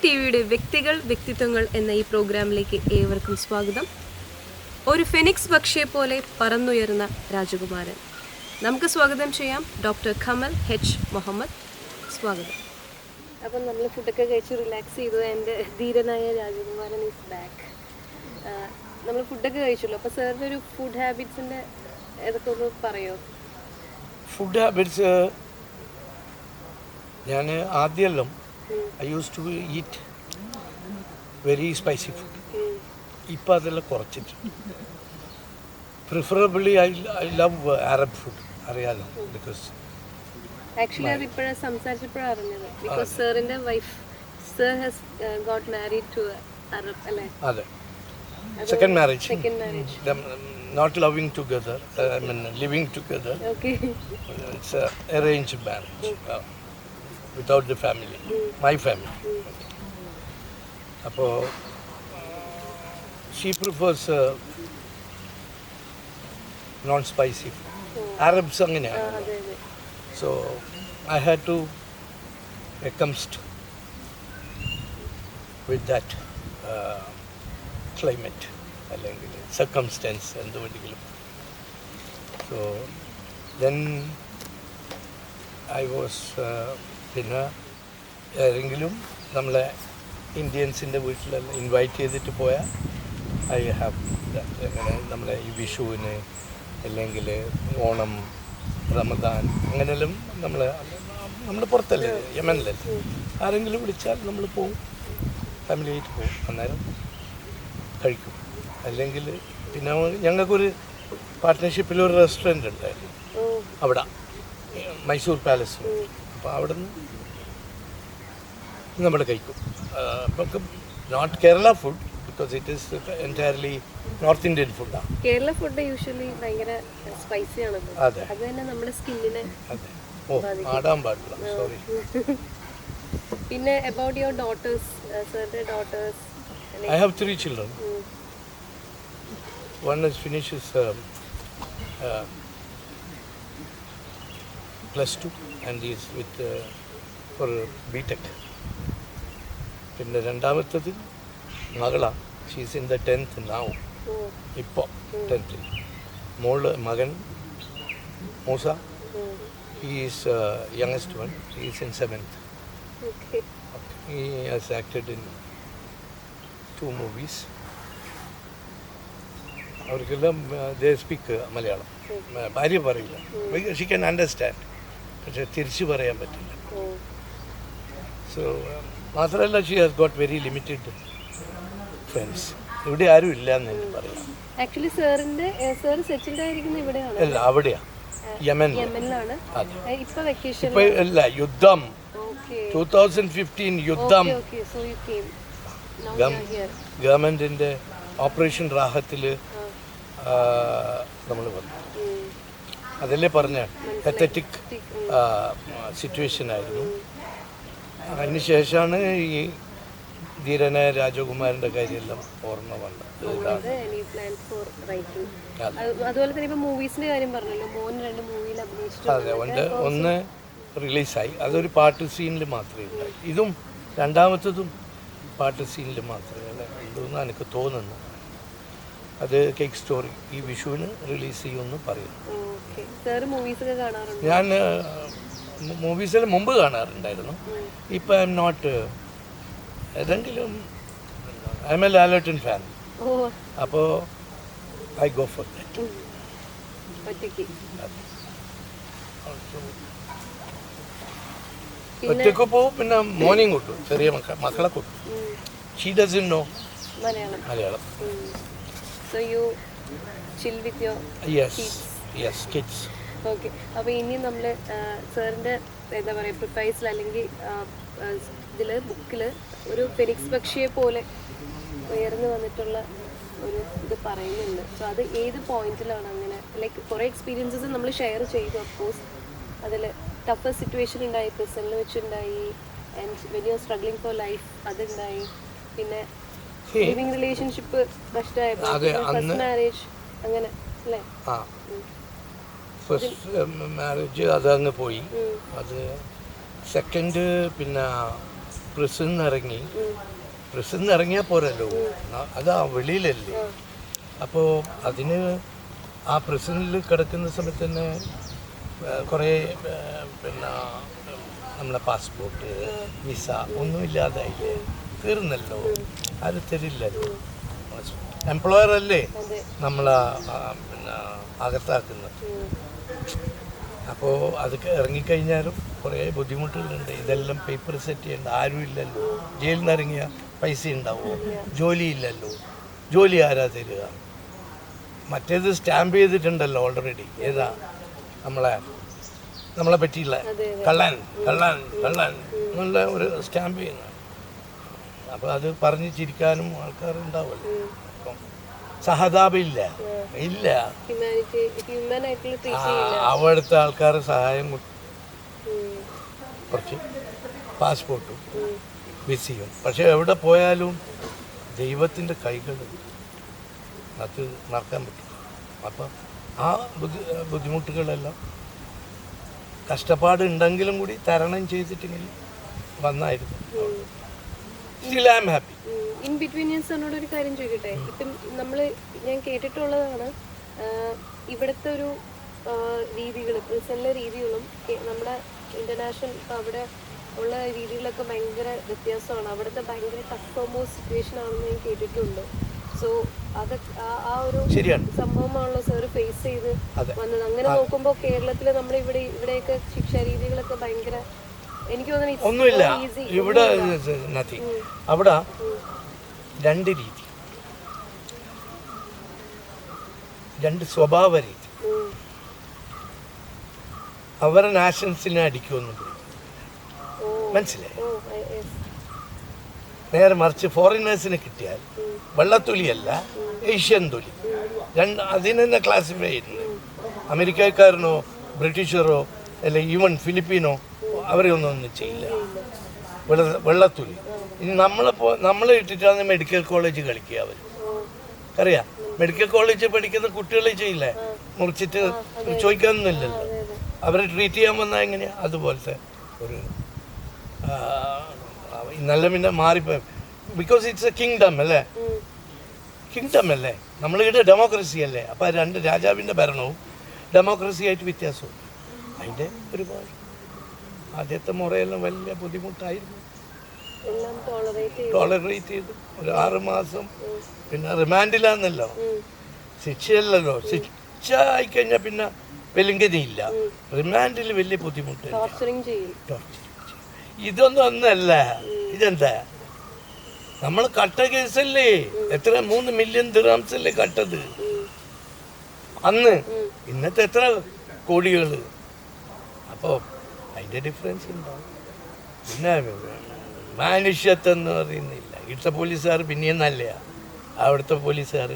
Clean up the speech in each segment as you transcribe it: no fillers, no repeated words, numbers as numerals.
ടിവിയുടെ വ്യക്തികൾ വ്യക്തിത്വങ്ങൾ എന്ന ഈ പ്രോഗ്രാമിലേക്ക് ഏവർക്കും സ്വാഗതം. ഒരു ഫെനിക്സ് പക്ഷിയെ പോലെ പറന്നുയർന്ന രാജകുമാരൻ. നമുക്ക് സ്വാഗതം ചെയ്യാം ഡോക്ടർ കമൽ എച്ച് മുഹമ്മദ്. സ്വാഗതം. അപ്പം നമ്മൾ ഫുഡൊക്കെ കഴിച്ച് റിലാക്സ് ചെയ്തു. എൻ്റെ ധീരനായ രാജകുമാരൻ ഈസ് ബാക്ക്. നമ്മൾ ഫുഡൊക്കെ കഴിച്ചല്ലോ. അപ്പോൾ സാറിൻ്റെ ഒരു ഫുഡ് ഹാബിറ്റ്സിൻ്റെ ഏതൊക്കെ ഒന്ന് പറയുമോ? ഫുഡ് ഹാബിറ്റ്സ് ഞാൻ ആദ്യമെല്ലാം I use to eat very spicy food. ഇപ്പം അതെല്ലാം കുറച്ചിട്ട് preferably I love Arab food. അറിയാലോ, ബിക്കോസ് ആക്ച്വലി അത് ഇപ്പോഴാണ് സംസാരിച്ചപ്പോഴാണ് അറിഞ്ഞത്. ബിക്കോസ് സാറിൻ്റെ wife sir has got married to Arab അല്ലേ? അതെ, second marriage. Not loving together, I mean living together. Okay. It's an arranged marriage without the family, my family. Appo she prefers non-spicy food. Arabs anganeyanu. So I had to accomst with that climate. അല്ലെങ്കിൽ circumstance എന്തുകൊണ്ടെങ്കിലും. So then I was പിന്നെ ഏതെങ്കിലും നമ്മളെ ഇന്ത്യൻസിൻ്റെ വീട്ടിലെല്ലാം invite ചെയ്തിട്ട് പോയാൽ I have അങ്ങനെ നമ്മളെ ഈ വിഷുവിന് അല്ലെങ്കിൽ ഓണം, റമദാൻ അങ്ങനെയെല്ലാം നമ്മൾ പുറത്തല്ലേ, യമനിലല്ലേ, ആരെങ്കിലും വിളിച്ചാൽ നമ്മൾ പോവും, ഫാമിലിയായിട്ട് പോവും, അന്നേരം കഴിക്കും. അല്ലെങ്കിൽ പിന്നെ ഞങ്ങൾക്കൊരു പാർട്ട്ണർഷിപ്പിൽ ഒരു റെസ്റ്റോറൻറ്റ് ഉണ്ടായിരുന്നു അവിടെ, മൈസൂർ പാലസ്. അപ്പോൾ അവിടെ നിന്ന് നമ്മൾ കഴിക്കും. നമുക്ക് not Kerala food, because it is entirely north Indian ഫുഡാണ്. കേരള ഫുഡ് യൂഷ്വലി ഭയങ്കര സ്പൈസി ആണ്. അതെ, അത് തന്നെ നമ്മുടെ സ്കിന്നിനെ. അതെ. ഓ, ആടാൻ പാടില്ല, സോറി. പിന്നെ അബൌട്ട് യുവർ ഡോട്ടേഴ്സ്, സാറിൻ്റെ daughters? I have 3 children. One is finishes +2 and he is with for B.Tech. പിന്നെ രണ്ടാമത്തത് മകളാ, she is in the 10th now. ഇപ്പോൾ 10th. മകൻ Musa, he is youngest one, he is in 7th. Okay. He has acted in 2 movies. അവർക്കെല്ലാം they speak Malayalam. ഭാര്യ പറയില്ല, she can understand, പക്ഷെ തിരിച്ചു പറയാൻ പറ്റില്ല. സോ മാത്രമല്ല, she has got very limited friends. ഇവിടെ ആരും ഇല്ല എന്ന് എനിക്ക് പറയാം. ആക്ച്വലി സാറിന്റെ സാർ സെറ്റിൽഡ് ആയിരിക്കുന്നത് ഇവിടെയാണ്? അല്ല, അവിടെയാണ്, യമനിലാണ്. അതെ, ഇപ്പൊ വെക്കേഷൻ. ഇപ്പൊ അല്ല, യുദ്ധം 2015 യുദ്ധം. ഗവൺമെന്റിന്റെ ഓപ്പറേഷൻ റാഹത്തിൽ നമ്മൾ വന്നു. അതല്ലേ പറഞ്ഞ പത്തറ്റിക് സിറ്റുവേഷൻ ആയിരുന്നു. അതിന് ശേഷമാണ് ഈ ധീരനായ രാജകുമാരൻ്റെ കാര്യമെല്ലാം ഓർമ്മ വന്നത്. അതെ, ഒന്ന് റിലീസായി, അതൊരു പാട്ട് സീനിൽ മാത്രമേ ഉണ്ടായി. ഇതും രണ്ടാമത്തതും പാട്ട് സീനിൽ മാത്രമേ ഉള്ളൂ എനിക്ക് തോന്നുന്നു. അത് കേക്ക് സ്റ്റോറി ഈ വിഷുവിന് റിലീസ് ചെയ്യുമെന്ന് പറയുന്നു. ഞാൻ മൂവീസിൽ മുമ്പ് കാണാറുണ്ടായിരുന്നു. ഇപ്പം ഐ എം നോട്ട്. ഏതെങ്കിലും I am a Lalettan fan, അപ്പോൾ ഐ ഗോ ഫോർ ദാറ്റ്. ഒറ്റയ്ക്ക് പോവും, പിന്നെ മോർണിംഗ് കൊട്ടും, ചെറിയ മക്കളെ കൊട്ടും. She doesn't know Malayalam. So you chill with your kids. Okay. അപ്പോൾ ഇനി നമ്മൾ സാറിൻ്റെ എന്താ പറയുക പ്രിഫൈസിൽ അല്ലെങ്കിൽ ഇതിൽ ബുക്കിൽ ഒരു ഫെനിക്സ് പക്ഷിയെ പോലെ ഉയർന്നു വന്നിട്ടുള്ള ഒരു ഇത് പറയുന്നുണ്ട്. സോ അത് ഏത് പോയിന്റിലാണ് അങ്ങനെ? ലൈക്ക് കുറേ എക്സ്പീരിയൻസസ് നമ്മൾ ഷെയർ ചെയ്തു. അഫ്കോഴ്സ് അതിൽ ടഫസ്റ്റ് സിറ്റുവേഷൻ ഉണ്ടായി, പ്രിസണിൽ വെച്ചുണ്ടായി, and when you are struggling for life അതുണ്ടായി, പിന്നെ ലിവിങ് റിലേഷൻഷിപ്പ് നഷ്ടമായപ്പോൾ ഫസ്റ്റ് മാരേജ്, അങ്ങനെ അല്ലേ? ഫസ്റ്റ് മാരേജ് അതങ്ങ് പോയി. അത് സെക്കൻഡ് പിന്നെ പ്രസിൽ നിന്ന് ഇറങ്ങിയാൽ പോരല്ലോ, അതാ വെളിയിലല്ലേ. അപ്പോൾ അതിന് ആ പ്രസിഡന്റിൽ കിടക്കുന്ന സമയത്ത് തന്നെ കുറേ പിന്നെ നമ്മളെ പാസ്പോർട്ട് വിസ ഒന്നുമില്ലാതായില്ലേ, തീർന്നല്ലോ, ആരും തരില്ലല്ലോ. എംപ്ലോയർ അല്ലേ നമ്മളെ പിന്നെ അകത്താക്കുന്നത്. അപ്പോൾ അത് ഇറങ്ങിക്കഴിഞ്ഞാലും കുറേ ബുദ്ധിമുട്ടുകളുണ്ട്. ഇതെല്ലാം പേപ്പർ സെറ്റ് ചെയ്യേണ്ട, ആരും ഇല്ലല്ലോ. ജയിലിൽ നിന്ന് ഇറങ്ങിയ പൈസ ഉണ്ടാവുമോ? ജോലിയില്ലല്ലോ, ജോലി ആരാ തരിക? മറ്റേത് സ്റ്റാമ്പ് ചെയ്തിട്ടുണ്ടല്ലോ ഓൾറെഡി. ഏതാ നമ്മളെ പറ്റിയുള്ള കള്ളൻ എന്നുള്ള ഒരു സ്റ്റാമ്പ് ചെയ്യുന്ന. അപ്പോൾ അത് പറഞ്ഞ് ചിരിക്കാനും ആൾക്കാരുണ്ടാവുമല്ലോ. അപ്പം സഹതാപമില്ല, ഇല്ല. അവിടുത്തെ ആൾക്കാർ സഹായം കുറച്ച് പാസ്പോർട്ടും വിസയും. പക്ഷെ എവിടെ പോയാലും ദൈവത്തിൻ്റെ കൈകൾ അത് നടക്കാൻ പറ്റും. അപ്പം ആ ബുദ്ധിമുട്ടുകളെല്ലാം കഷ്ടപ്പാടുണ്ടെങ്കിലും കൂടി തരണം ചെയ്തിട്ടെങ്കിലും വന്നായിരുന്നു. Still I am happy. In between ഞാൻ സാറിനോട് ഒരു കാര്യം ചോദിക്കട്ടെ. ഇപ്പം ഞാൻ കേട്ടിട്ടുള്ളതാണ് ഇവിടുത്തെ ഒരു രീതികൾ, പ്രിസണിലെ രീതികളും നമ്മുടെ ഇൻ്റർനാഷണൽ അവിടെ ഉള്ള രീതികളൊക്കെ ഭയങ്കര വ്യത്യാസമാണ്. അവിടുത്തെ ഭയങ്കര ടഫ് സിറ്റുവേഷൻ ആണെന്ന് ഞാൻ കേട്ടിട്ടുണ്ട്. സോ അത് ആ ഒരു സംഭവമാണല്ലോ സാർ ഫേസ് ചെയ്ത് വന്നത്. അങ്ങനെ നോക്കുമ്പോൾ കേരളത്തിൽ നമ്മുടെ ഇവിടെയൊക്കെ ശിക്ഷാ രീതികളൊക്കെ ഭയങ്കര, എനിക്ക് തോന്നുന്നു ഒന്നുമില്ല. ഇവിടെ അവിടെ രണ്ട് രീതി, രണ്ട് സ്വഭാവ രീതി. അവരെ നാഷണൽസിനെ അടിക്കുമെന്നും മനസ്സിലായി. നേരെ മറിച്ച് ഫോറിനേഴ്സിനെ കിട്ടിയാൽ വെള്ളത്തൊലിയല്ല, ഏഷ്യൻ തൊലി, അതിന് തന്നെ ക്ലാസിഫൈ ചെയ്യുന്നത്. അമേരിക്കക്കാരനോ ബ്രിട്ടീഷറോ അല്ല ഈവൻ ഫിലിപ്പീനോ അവരെ ഒന്നും ചെയ്യില്ല. വെള്ളത്തൊലി. ഇനി നമ്മളെ ഇട്ടിട്ടാണ് മെഡിക്കൽ കോളേജ് കളിക്കുക. അവർ അറിയാം, മെഡിക്കൽ കോളേജ് പഠിക്കുന്ന കുട്ടികളെ ചെയ്യില്ലേ, മുറിച്ചിട്ട് ചോദിക്കാനൊന്നുമില്ലല്ലോ. അവരെ ട്രീറ്റ് ചെയ്യാൻ വന്നാൽ എങ്ങനെയാണ്? അതുപോലത്തെ ഒരു നല്ല പിന്നെ മാറിപ്പോയി. ബിക്കോസ് ഇറ്റ്സ് എ കിങ്ഡം അല്ലേ, നമ്മളിവിടെ ഡെമോക്രസി അല്ലേ. അപ്പോൾ രണ്ട് രാജാവിൻ്റെ ഭരണവും ഡെമോക്രസിയായിട്ട് വ്യത്യാസവും അതിൻ്റെ ഒരുപാട് ആദ്യത്തെ മുറയെല്ലാം വലിയ ബുദ്ധിമുട്ടായിരുന്നു. ടോളറേറ്റ് ചെയ്തു ഒരു 6 മാസം. പിന്നെ റിമാൻഡിലാന്നല്ലോ, ശിക്ഷയല്ലല്ലോ. ശിക്ഷ ആയിക്കഴിഞ്ഞാൽ പിന്നെ വെലുങ്കതിയില്ല. റിമാൻഡിൽ വലിയ ബുദ്ധിമുട്ട്. ഇതൊന്നും ഒന്നല്ല. ഇതെന്താ, നമ്മൾ കട്ട കേസല്ലേ, എത്ര 3 മില്യൺ ദിർഹംസല്ലേ കട്ടത് അന്ന്. ഇന്നത്തെ എത്ര കോടികൾ. അപ്പോൾ അതിൻ്റെ ഡിഫറൻസ് ഉണ്ടാവും. പിന്നെ മനുഷ്യത്വം എന്ന് പറയുന്നില്ല. ഇവിടുത്തെ പോലീസുകാർ പിന്നെയും നല്ല, അവിടുത്തെ പോലീസുകാർ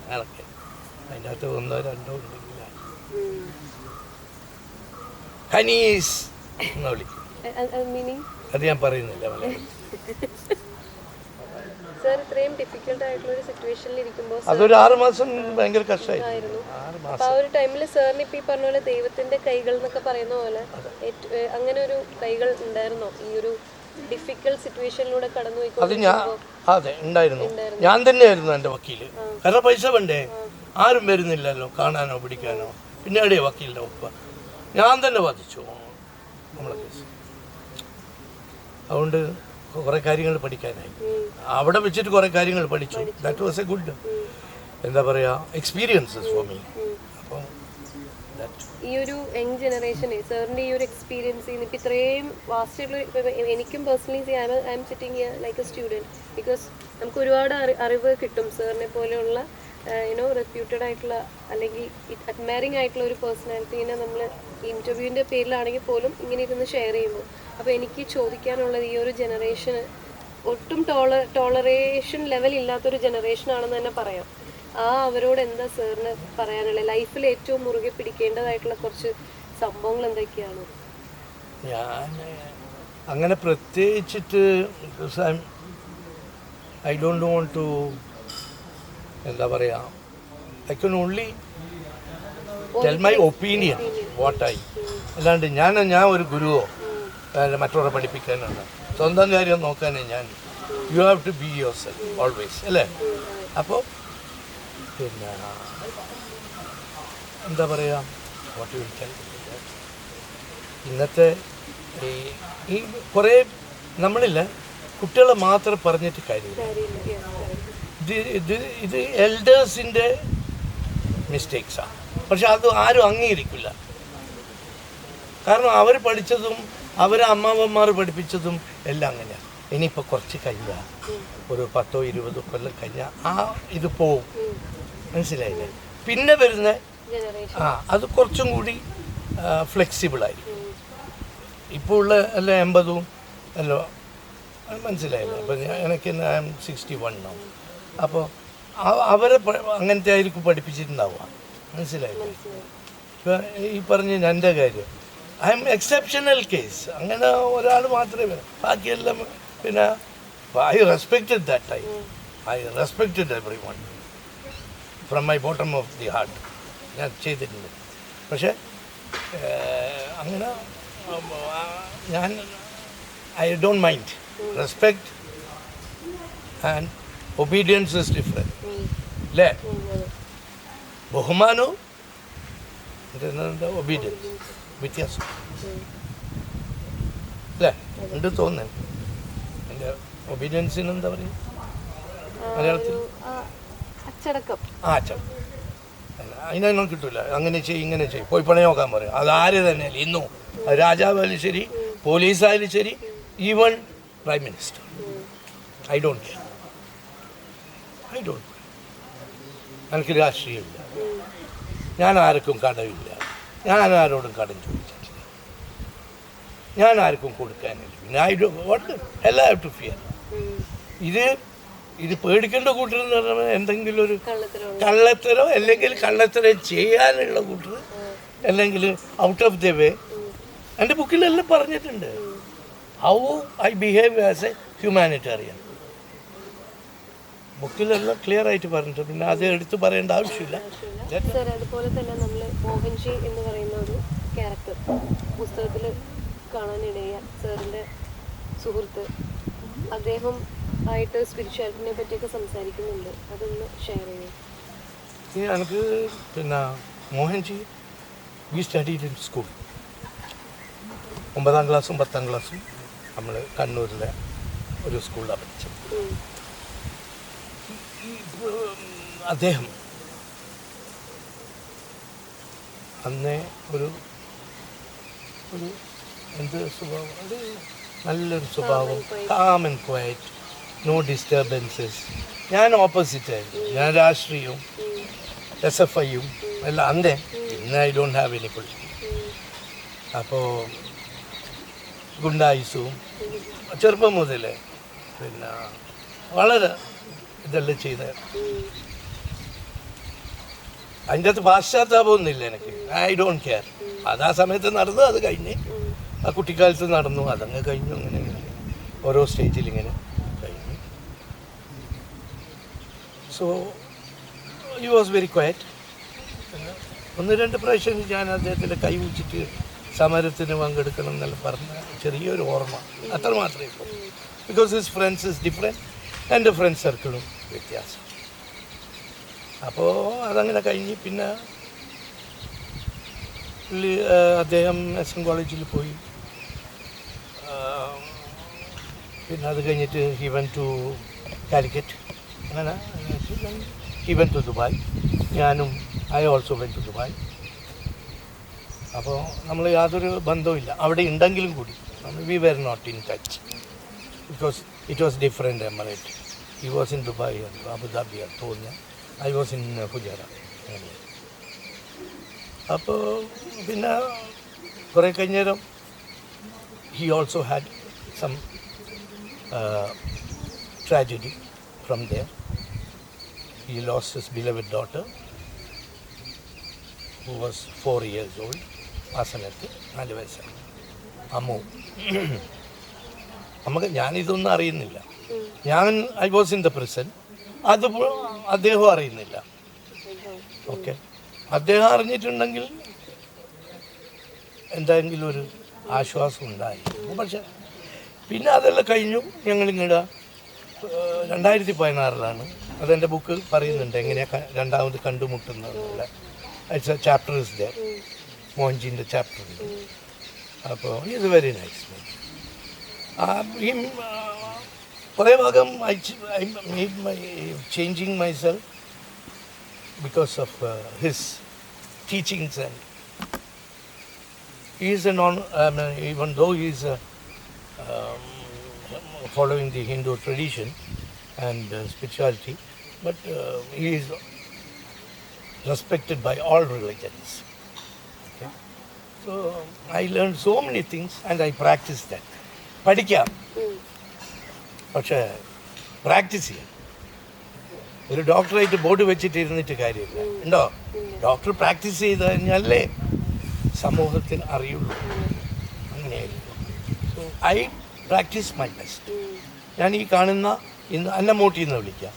കണക്കെ. അതിൻ്റെ അകത്ത് 1 2 ഉണ്ടെങ്കിലാണ് ഹനീസ് എന്ന് വിളിക്കും. അത് ഞാൻ പറയുന്നില്ല. അതൊരു 6 മാസം ഭയങ്കര കഷ്ടമായിരുന്നു. ആ ഒരു ടൈമിൽ സാറിന് ഇപ്പൊ ഈ പറഞ്ഞ പോലെ ദൈവത്തിന്റെ കൈകൾ എന്നൊക്കെ പറയുന്ന പോലെ അങ്ങനെ ഒരു കൈകൾ ഉണ്ടായിരുന്നോ ഈ ഒരു ഡിഫിക്കൽട്ട് സിറ്റുവേഷനിലൂടെ കടന്നു? അതെ ഉണ്ടായിരുന്നു. ഞാൻ തന്നെയായിരുന്നു എൻ്റെ വക്കീല്. കാരണം പൈസ വേണ്ടേ, ആരും വരുന്നില്ലല്ലോ കാണാനോ പിടിക്കാനോ. പിന്നെ എവിടെയാ വക്കീലിൻ്റെ ഒപ്പ? ഞാൻ തന്നെ വാദിച്ചു നമ്മളെ കേസ്. അതുകൊണ്ട് കുറേ കാര്യങ്ങൾ പഠിക്കാനായി. അവിടെ വെച്ചിട്ട് കുറേ കാര്യങ്ങൾ പഠിച്ചു. ദാറ്റ് വാസ് എ ഗുഡ് എന്താ പറയുക എക്സ്പീരിയൻസസ് ഫോർ മീ. അപ്പോൾ ഈ ഒരു യങ് ജനറേഷനെ സാറിൻ്റെ ഈ ഒരു എക്സ്പീരിയൻസ് ഇപ്പം ഇത്രയും വാസ്റ്റ് ആയിട്ടുള്ള, എനിക്കും personally I M sitting here like A student. Because നമുക്ക് ഒരുപാട് അറിവ് കിട്ടും സാറിനെ പോലെയുള്ള റെപ്യൂട്ടഡ് ആയിട്ടുള്ള അല്ലെങ്കിൽ അഡ്മയറിംഗ് ആയിട്ടുള്ള ഒരു പേഴ്സണാലിറ്റീനെ നമ്മൾ ഇൻ്റർവ്യൂവിൻ്റെ പേരിലാണെങ്കിൽ പോലും ഇങ്ങനെ ഇരുന്ന് ഷെയർ ചെയ്യുമ്പോൾ. അപ്പോൾ എനിക്ക് ചോദിക്കാനുള്ളത് ഈ ഒരു ജനറേഷന് ഒട്ടും ടോളറേഷൻ ലെവൽ ഇല്ലാത്തൊരു ജനറേഷനാണെന്ന് തന്നെ പറയാം. അവരോട് എന്താ സാറിന് പറയാനുള്ളത്? ലൈഫിൽ ഏറ്റവും മുറുകെ പിടിക്കേണ്ടതായിട്ടുള്ള കുറച്ച് സംഭവങ്ങൾ എന്തൊക്കെയാണ്? ഞാൻ അങ്ങനെ പ്രത്യേകിച്ചിട്ട് ഐ ഡോണ്ട് വോണ്ട് ടു എന്താ പറയുക, I can only tell my opinion what I. അല്ലാണ്ട് ഞാൻ ഒരു ഗുരുവോ മറ്റുള്ളവരെ പഠിപ്പിക്കാനുണ്ട്. സ്വന്തം കാര്യം നോക്കാനേ ഞാൻ. You have to be yourself always അല്ലേ? അപ്പോൾ പിന്നെ എന്താ പറയുക, വാട്ട് വിളിക്കാൻ ഇന്നത്തെ ഈ കുറേ നമ്മളില്ല കുട്ടികളെ മാത്രം പറഞ്ഞിട്ട് കാര്യമില്ല. ഇത് എൽഡേഴ്സിൻ്റെ മിസ്റ്റേക്സാണ്. പക്ഷെ അത് ആരും അംഗീകരിക്കില്ല. കാരണം അവർ പഠിച്ചതും അവരെ അമ്മാവന്മാർ പഠിപ്പിച്ചതും എല്ലാം അങ്ങനെയാണ്. ഇനിയിപ്പോൾ കുറച്ച് കഴിഞ്ഞാൽ ഒരു 10-20 കൊല്ലം കഴിഞ്ഞാൽ ഇത് പോവും. മനസ്സിലായില്ലേ? പിന്നെ വരുന്ന അത് കുറച്ചും കൂടി ഫ്ലെക്സിബിളായിരിക്കും. ഇപ്പോൾ ഉള്ള എല്ലാം 80 അല്ലോ, മനസ്സിലായില്ലേ? അപ്പം എനിക്ക് 61 ആവും. അപ്പോൾ അവരെ അങ്ങനത്തെ ആയിരിക്കും പഠിപ്പിച്ചിട്ടുണ്ടാവുക. മനസ്സിലായില്ലേ? ഇപ്പം ഈ പറഞ്ഞ എൻ്റെ കാര്യം ഐ എം എക്സെപ്ഷണൽ കേസ്. അങ്ങനെ ഒരാൾ മാത്രമേ വരാം, ബാക്കിയെല്ലാം പിന്നെ I respected that time. I respected every one from my bottom of the heart. ഞാൻ ചെയ്തിട്ടുണ്ട്. പക്ഷേ അങ്ങനെ ഞാൻ I don't mind. Respect and obedience is different അല്ലേ? ബഹുമാനവും ഒബീഡിയൻസ് വ്യത്യാസം അല്ലേ? ഉണ്ട് തോന്നുന്നു. എൻ്റെ ഒബീഡിയൻസിന് എന്താ പറയുക മലയാളത്തിൽ? അച്ചടക്കം. അച്ചടക്കം. അതിനൊന്നും കിട്ടില്ല. അങ്ങനെ ചെയ്യും ഇങ്ങനെ ചെയ്യും, പോയി പണി നോക്കാൻ പറയും. അതാര് തന്നെയല്ല ഇന്നും, രാജാവായാലും ശരി, പോലീസായാലും ശരി, even prime minister. I don't care. എനിക്ക് രാഷ്ട്രീയമില്ല. ഞാൻ ആർക്കും കടമില്ല. ഞാൻ ആരോടും കടം ചോദിച്ചിട്ടില്ല. ഞാൻ ആർക്കും കൊടുക്കാനില്ല. പിന്നെ എല്ലാം ഹാവ് ടു ഫിയർ. ഇത് പേടിക്കേണ്ട കൂട്ടരെന്ന് പറഞ്ഞാൽ എന്തെങ്കിലും ഒരു കള്ളത്തരോ അല്ലെങ്കിൽ കള്ളത്തരം ചെയ്യാനുള്ള കൂട്ടർ, അല്ലെങ്കിൽ ഔട്ട് ഓഫ് ദ വേ. എൻ്റെ ബുക്കിലെല്ലാം പറഞ്ഞിട്ടുണ്ട് how I behave as a humanitarian. ബുക്കിലെല്ലാം ക്ലിയർ ആയിട്ട് പറഞ്ഞിട്ട് പിന്നെ അത് എടുത്ത് പറയേണ്ട ആവശ്യമില്ല. സർ, അതുപോലെ തന്നെ നമ്മൾ മോഹൻജി എന്ന് പറയുന്ന ഒരു ക്യാരക്ടർ പുസ്തകത്തിൽ കാണാനിടയ സാറിൻ്റെ സുഹൃത്ത്, അദ്ദേഹം ആയിട്ട് സ്പിരിച്വാലിറ്റിനെ പറ്റിയൊക്കെ സംസാരിക്കുന്നുണ്ട്. അതൊന്ന് ഷെയർ ചെയ്യും. എനിക്ക് പിന്നെ Mohanji we studied in school. 9ാം ക്ലാസ്സും 10ാം ക്ലാസ്സും നമ്മൾ കണ്ണൂരിലെ ഒരു സ്കൂളിലാണ് പഠിച്ചത്. അദ്ദേഹം അന്നേ ഒരു എന്ത് സ്വഭാവം, ഒരു നല്ലൊരു സ്വഭാവം, calm and quiet, no disturbances. ഞാൻ ഓപ്പോസിറ്റായിരുന്നു. ഞാൻ രാഷ്ട്രീയവും SFIയും എല്ലാം അന്നേ. ഇന്ന് I don't have any politics. അപ്പോൾ ഗുണ്ടായുസും ചെറുപ്പം മുതലേ പിന്നെ വളരെ ഇതെല്ലാം ചെയ്ത. അതിൻ്റെ അകത്ത് പാശ്ചാത്താപമൊന്നുമില്ല എനിക്ക്. I don't care. അത് ആ സമയത്ത് നടന്നു, അത് കഴിഞ്ഞ് ആ കുട്ടിക്കാലത്ത് നടന്നു, അതങ്ങ് കഴിഞ്ഞു. അങ്ങനെ ഓരോ സ്റ്റേജിൽ ഇങ്ങനെ കഴിഞ്ഞു. So he was very quiet. 1-2 പ്രാവശ്യം ഞാൻ അദ്ദേഹത്തിൻ്റെ കൈ വെച്ചിട്ട് സമരത്തിന് പങ്കെടുക്കണം എന്നെല്ലാം പറഞ്ഞ ചെറിയൊരു ഓർമ്മ, അത്രമാത്രമേ ഇപ്പോൾ. Because his friends is different, എൻ്റെ ഫ്രണ്ട് സർക്കിളും വ്യത്യാസം. അപ്പോൾ അതങ്ങനെ കഴിഞ്ഞ് പിന്നെ അദ്ദേഹം SM കോളേജിൽ പോയി. പിന്നെ അത് കഴിഞ്ഞിട്ട് ഹി വെന്റ് ടു കാലിക്കറ്റ്. അങ്ങനെ ഹി വെന്റ് ടു ദുബായ്. ഞാനും I also went to Dubai. അപ്പോൾ നമ്മൾ യാതൊരു ബന്ധവുമില്ല അവിടെ ഉണ്ടെങ്കിലും കൂടി. We were not in touch because it was different emirate. He was in Dubai, Abu Dhabi തോന്നുക. I was in Fujairah. അപ്പോൾ പിന്നെ കുറേ കഴിഞ്ഞേരം he also had some tragedy from there. He lost his beloved daughter who was 4 years old. ആ സമയത്ത് 4 വയസ്സായി. അമ്മു. നമുക്ക് ഞാനിതൊന്നും അറിയുന്നില്ല. ഞാൻ I was in the prison. അത് അദ്ദേഹം അറിയുന്നില്ല. ഓക്കെ, അദ്ദേഹം അറിഞ്ഞിട്ടുണ്ടെങ്കിൽ എന്തെങ്കിലും ഒരു ആശ്വാസം ഉണ്ടായി. പക്ഷെ പിന്നെ അതെല്ലാം കഴിഞ്ഞു ഞങ്ങളിങ്ങോട്ട് 2016 അതെൻ്റെ ബുക്ക് പറയുന്നുണ്ട് എങ്ങനെയാണ് രണ്ടാമത് കണ്ടുമുട്ടുന്നുള്ള it's a chapter is there മോഹൻജീൻ്റെ ചാപ്റ്റർ ഉണ്ട്. അപ്പോൾ ഇത് വെരി നൈസ്. കുറേ ഭാഗം I made my changing myself because of his teachings, and he is even though he is following the Hindu tradition and spirituality, but he is respected by all religions. Okay? So I learned so many things and I practice that. പഠിക്കാം പക്ഷേ practice ചെയ്യാം. ഒരു ഡോക്ടറായിട്ട് board വെച്ചിട്ട് ഇരുന്നിട്ട് കാര്യമില്ല ഉണ്ടോ? Doctor practice ചെയ്ത് കഴിഞ്ഞാലേ സമൂഹത്തിന് അറിയുള്ളൂ. അങ്ങനെയായിരിക്കും. So I practice my best. ഞാൻ ഈ കാണുന്ന ഇന്ന് അന്ന മോട്ടി എന്ന് വിളിക്കാം.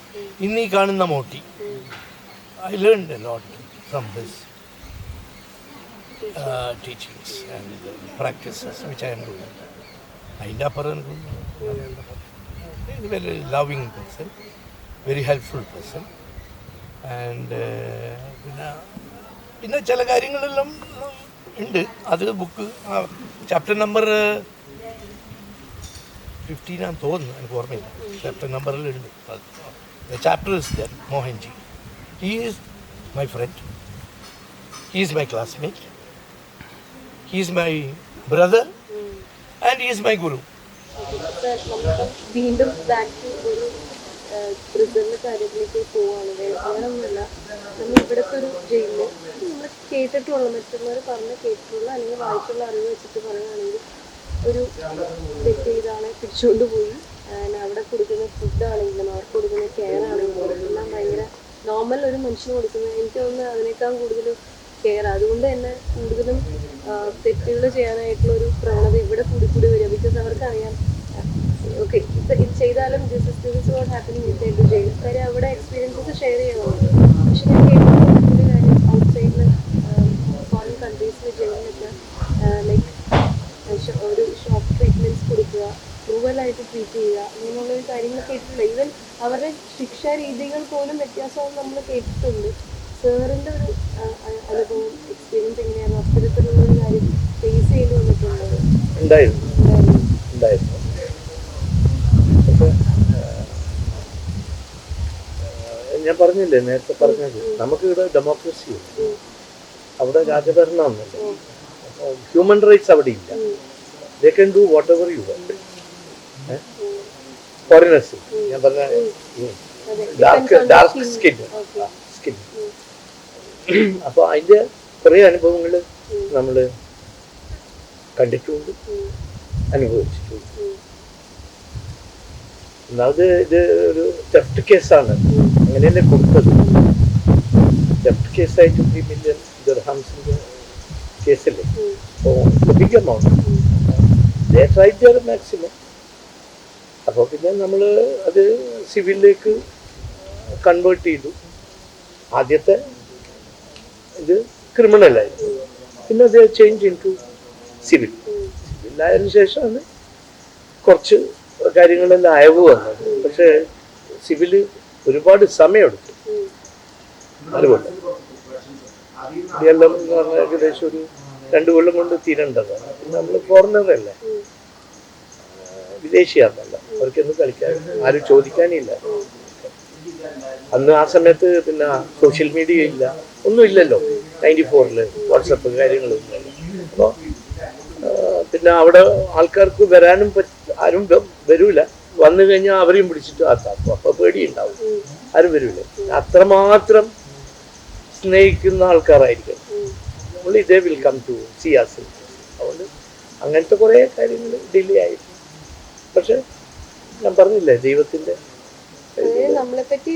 ഇന്ന് ഈ കാണുന്ന മോട്ടി I learned a lot from his teachings and practices which I am doing. അതിൻ്റെ അപ്പുറം very loving person, very helpful person. And പിന്നെ ചില കാര്യങ്ങളെല്ലാം ഉണ്ട്. അത് ബുക്ക് ചാപ്റ്റർ നമ്പർ 15 തോന്നുന്നു, എനിക്ക് ഓർമ്മയില്ല. ചാപ്റ്റർ നമ്പറിലുണ്ട്. Chapter is there Mohanji. He is my friend, he is my classmate, he is my brother and he is my guru. വീണ്ടും ബാക്ക് ഒരു പ്രിസണിൻ്റെ കാര്യത്തിലേക്ക് പോവുകയാണ്. വേറൊന്നുമല്ല, നമ്മൾ ഇവിടുത്തെ ഒരു ജയിലിൽ നമ്മൾ കേട്ടിട്ടുള്ള, മറ്റുള്ളവർ പറഞ്ഞ് കേട്ടിട്ടുള്ള അല്ലെങ്കിൽ വായിച്ചുള്ള അറിവ് വെച്ചിട്ട് പറയുകയാണെങ്കിൽ ഒരു തെറ്റ് ചെയ്താണ് പിടിച്ചുകൊണ്ട് പോയി. അവിടെ കൊടുക്കുന്ന ഫുഡാണെങ്കിലും അവർക്ക് കൊടുക്കുന്ന കെയർ ആണെങ്കിലും എല്ലാം ഭയങ്കര നോർമൽ ഒരു മനുഷ്യന് കൊടുക്കുന്നത്. എനിക്ക് തോന്നുന്നു അതിനേക്കാൾ കൂടുതൽ കെയർ. അതുകൊണ്ട് തന്നെ കൂടുതലും തെറ്റുകൾ ചെയ്യാനായിട്ടുള്ള ഒരു പ്രവണത ഇവിടെ കൂടി വരിക. ബിക്കോസ് അവർക്കറിയാം ഓക്കെ ഇത് ചെയ്താലും this is what happening inside the jail. കാര്യം അവിടെ എക്സ്പീരിയൻസസ് ഷെയർ ചെയ്യണമെന്ന്. പക്ഷെ ഞാൻ കേട്ടിട്ടുള്ള ഒരു കാര്യം ഔട്ട്സൈഡിൽ ഫോറിൻ കൺട്രീസിൽ ജയിലിലൊക്കെ ലൈക്ക് ഒരു ഷോക്ക് ട്രീറ്റ്മെൻറ്റ്സ് കൊടുക്കുക, ക്രൂവലായിട്ട് ട്രീറ്റ് ചെയ്യുക, അങ്ങനെയുള്ളൊരു കാര്യങ്ങൾ കേട്ടിട്ടില്ല. ഈവൻ അവരുടെ ശിക്ഷാ രീതികൾ പോലും വ്യത്യാസമാണെന്ന് നമ്മൾ കേട്ടിട്ടുണ്ട്. സാറിൻ്റെ ഒരു അനുഭവം എക്സ്പീരിയൻസ് എങ്ങനെയായിരുന്നു? അത്തരത്തിലുള്ളൊരു കാര്യം ഫേസ് ചെയ്ത് വന്നിട്ടുള്ളത് ഉണ്ടായിരുന്നു. ഞാൻ പറഞ്ഞില്ലേ നേരത്തെ പറഞ്ഞത്, നമുക്കിവിടെ ഡെമോക്രസി ഉണ്ട്, അവിടെ രാജഭരണമൊന്നുമില്ല, ഹ്യൂമൻ റൈറ്റ്സ് അവിടെ ഇല്ല. They can do whatever you want. Foreigners ഞാൻ പറഞ്ഞ ഡാർക്ക് സ്കിൻ. അപ്പോൾ അതിൻ്റെ കുറേ അനുഭവങ്ങൾ നമ്മൾ കണ്ടിട്ടുണ്ട്, അനുഭവിച്ചിട്ടുണ്ട്. ഒന്നാമത് ഇത് ഒരു തെഫ്റ്റ് കേസാണ്, അങ്ങനെയല്ലേ കൊടുത്തത്. തെഫ്റ്റ് കേസായിട്ട് 3 million ദിർഹംസിൻ്റെ കേസല്ലേ. അപ്പോൾ big amount. They tried their maximum. അപ്പോൾ പിന്നെ നമ്മൾ അത് സിവിലിലേക്ക് കൺവേർട്ട് ചെയ്തു. ആദ്യത്തെ ഇത് ക്രിമിനലായിരുന്നു, പിന്നെ അത് ചേഞ്ച് ഇൻ ടു സിവിൽ. സിവിലായതിനു ശേഷമാണ് കുറച്ച് കാര്യങ്ങളെല്ലാം അയവ് വന്നത്. പക്ഷേ സിവില് ഒരുപാട് സമയമെടുത്തു. അതുകൊണ്ട് ഇതെല്ലാം എന്ന് പറഞ്ഞാൽ ഏകദേശം ഒരു 2 കൊല്ലം കൊണ്ട് തീരേണ്ടതാണ്. പിന്നെ നമ്മൾ ഫോറിനറല്ലേ, വിദേശിയാണല്ല, അവർക്കൊന്നും കളിക്കാൻ ആരും ചോദിക്കാനില്ല. അന്ന് ആ സമയത്ത് പിന്നെ സോഷ്യൽ മീഡിയ ഇല്ല, ഒന്നും ഇല്ലല്ലോ. 94 വാട്സപ്പ് കാര്യങ്ങളും ഇല്ലല്ലോ. അപ്പോൾ പിന്നെ അവിടെ ആൾക്കാർക്ക് വരാനും ആരും വരൂല. വന്നു കഴിഞ്ഞാൽ അവരെയും പിടിച്ചിട്ട് ആത്താക്കും. അപ്പോൾ പേടിയുണ്ടാവും, ആരും വരൂല. അത്രമാത്രം സ്നേഹിക്കുന്ന ആൾക്കാരായിരിക്കും. നമ്മൾ ഇതേ വിൽ കം ടു സിയാസ്. അതുകൊണ്ട് അങ്ങനത്തെ കുറേ കാര്യങ്ങൾ ഡിലേ ആയി. പക്ഷെ ഞാൻ പറഞ്ഞില്ലേ, ദൈവത്തിൻ്റെ നമ്മളെപ്പറ്റി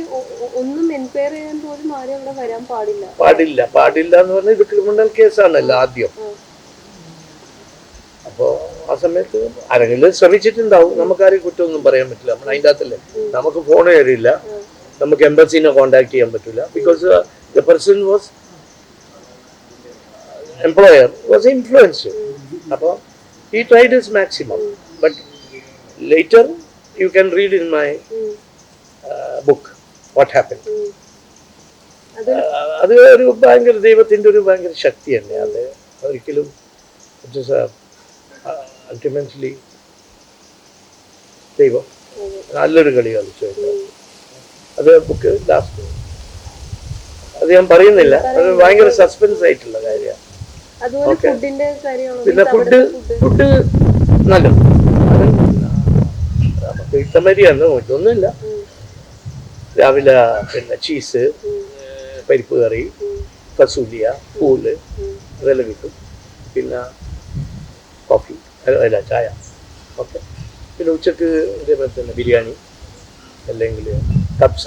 ഒന്നും എൻക്വയറി ചെയ്യാൻ പോലും ആരും അവിടെ വരാൻ പാടില്ല എന്ന് പറഞ്ഞാൽ ഇത് ക്രിമിനൽ കേസാണല്ലോ ആദ്യം. അപ്പോൾ ആ സമയത്ത് ആരെങ്കിലും ശ്രമിച്ചിട്ടുണ്ടാവും. നമുക്കാരെയും കുറ്റമൊന്നും പറയാൻ പറ്റില്ല. നമ്മൾ അതിൻ്റെ അകത്തല്ലേ, നമുക്ക് ഫോൺ കയറിയില്ല, നമുക്ക് എംബസിനെ കോണ്ടാക്ട് ചെയ്യാൻ പറ്റില്ല. Because the person was employer was influenced. അപ്പോൾ he tried his maximum, but later you can read in my book what happened. അത് ഒരു ഭയങ്കര ദൈവത്തിൻ്റെ ഒരു ഭയങ്കര ശക്തി തന്നെ. അത് ഒരിക്കലും അൾട്ടിമേറ്റ്ലി ദൈവം നല്ലൊരു കളി കളിച്ചു. അത് ബുക്ക് ലാസ്റ്റ് അത് ഞാൻ പറയുന്നില്ല, അത് ഭയങ്കര സസ്പെൻസ് ആയിട്ടുള്ള കാര്യമാണ്. പിന്നെ ഫുഡ് നല്ലത്, നമുക്ക് ഇഷ്ടമരിയാണ്, ഇതൊന്നുമില്ല. രാവിലെ പിന്നെ ചീസ്, പരിപ്പ് കറി, കസൂലിയ, പൂല് അതെല്ലാം കിട്ടും. പിന്നെ കോഫി അല്ല ചായ, ഓക്കെ. പിന്നെ ഉച്ചക്ക് ഇതേപോലെ തന്നെ ബിരിയാണി അല്ലെങ്കിൽ കബ്സ,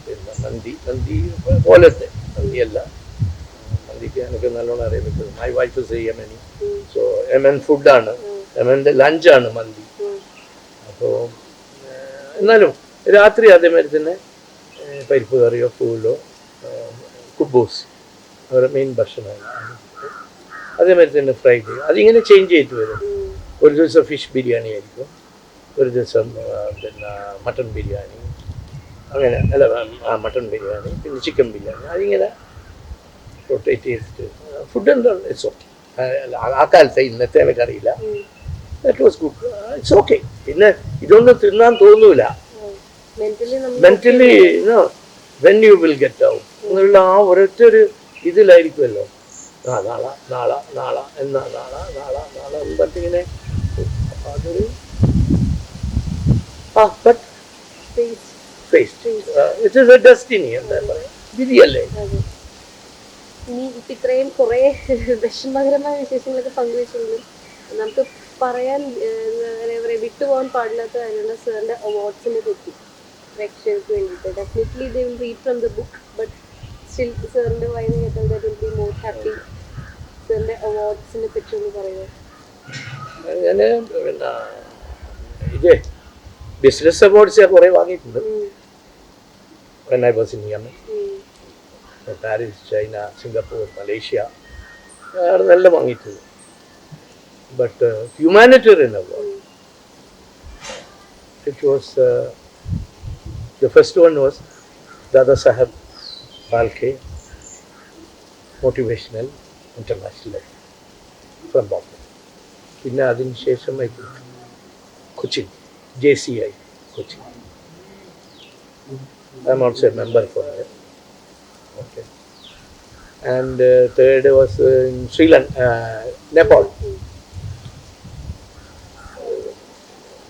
പിന്നെ മന്തി പോലത്തെ മന്തിയല്ല, മന്തിക്ക് എനിക്ക് നല്ലോണം അറിയാൻ പറ്റും. My wife is Yemeni, so Yemen ഫുഡാണ്, യമൻ്റെ ലഞ്ചാണ് മന്തി. അപ്പോൾ എന്നാലും രാത്രി അതേമാതിരി തന്നെ പരിപ്പ് കറിയോ പൂലോ കുബൂസ് അവരുടെ മെയിൻ ഭക്ഷണമാണ്. അതേമാതിരി തന്നെ ഫ്രൈഡ് അതിങ്ങനെ ചേഞ്ച് ചെയ്തിട്ട് വരും. ഒരു ദിവസം ഫിഷ് ബിരിയാണി ആയിരിക്കും, ഒരു ദിവസം പിന്നെ മട്ടൺ ബിരിയാണി, അങ്ങനെ അല്ല മട്ടൺ ബിരിയാണി, പിന്നെ ചിക്കൻ ബിരിയാണി, അതിങ്ങനെ റൊട്ടേറ്റ് ചെയ്തിട്ട് ഫുഡ് എന്താണ് ഇറ്റ്സ് ഓക്കെ. ആ കാലത്തെ ഇന്നത്തെ എനിക്കറിയില്ല. That was good, it's okay. പിന്നെ ഇതൊന്നും തിന്നാൻ തോന്നൂല. Mentally when you will get out എന്നുള്ള ആ ഒരൊറ്റൊരു ഇതിലായിരിക്കുമല്ലോ. നാളെ നാളെ നാളെ എന്നാ നാളെ നാളെ നാളെ എന്നിങ്ങനെ അതൊരു but it is A destiny, എന്താ പറയുക, വിധിയല്ലേ. ഇനി ഇത്രയും കുറെ വിഷമകരമായ വിശേഷങ്ങളൊക്കെ പങ്കുവെച്ചെങ്കിലും നമുക്ക് പറയാൻ എന്താ പറയുക വിട്ടുപോകാൻ പാടില്ലാത്ത കാര്യമുള്ള സാറിന്റെ അവാർഡ്സിനെ പറ്റി പ്രേക്ഷകർക്ക് വേണ്ടിയിട്ട്. Definitely they will read from the book, but still സാറിന്റെ വായന കേട്ടാൽ they will be more happy. സാറിന്റെ അവാർഡ്സിനെ പറ്റി ഒന്ന് പറയുക. ഞാൻ പിന്നെ ഇത് ബിസിനസ് അവാർഡ്സ് ഞാൻ കുറേ വാങ്ങിയിട്ടുണ്ട്. when I was in Yemen, Paris, China, Singapore, Malaysia, നല്ല വാങ്ങിയിട്ടുണ്ട്. But humanitarian award, it was the first one was Dada Saheb Phalke Motivational International from Bombay. പിന്നെ അതിന് ശേഷമായിട്ട് Cochin JCI Cochin. I am also a member for it. Okay. And third was in Sri Lanka, Nepal.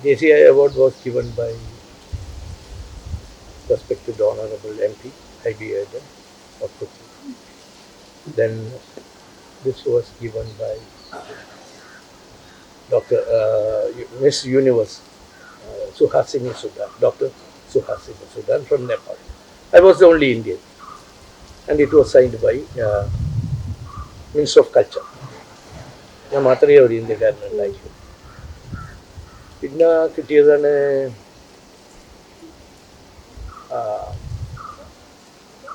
JCI award was given by respected Honorable MP IB Adam of Cochin. Then this was given by Dr. Miss Universe Suhasini Sudan, Dr. Suhasini Sudan from Nepal. I was the only Indian, and it was signed by Minister of Culture. ഞാൻ മാത്രമേ ഒരു ഇന്ത്യക്കാരനുണ്ടായിരുന്നു. പിന്നെ കിട്ടിയതാണ്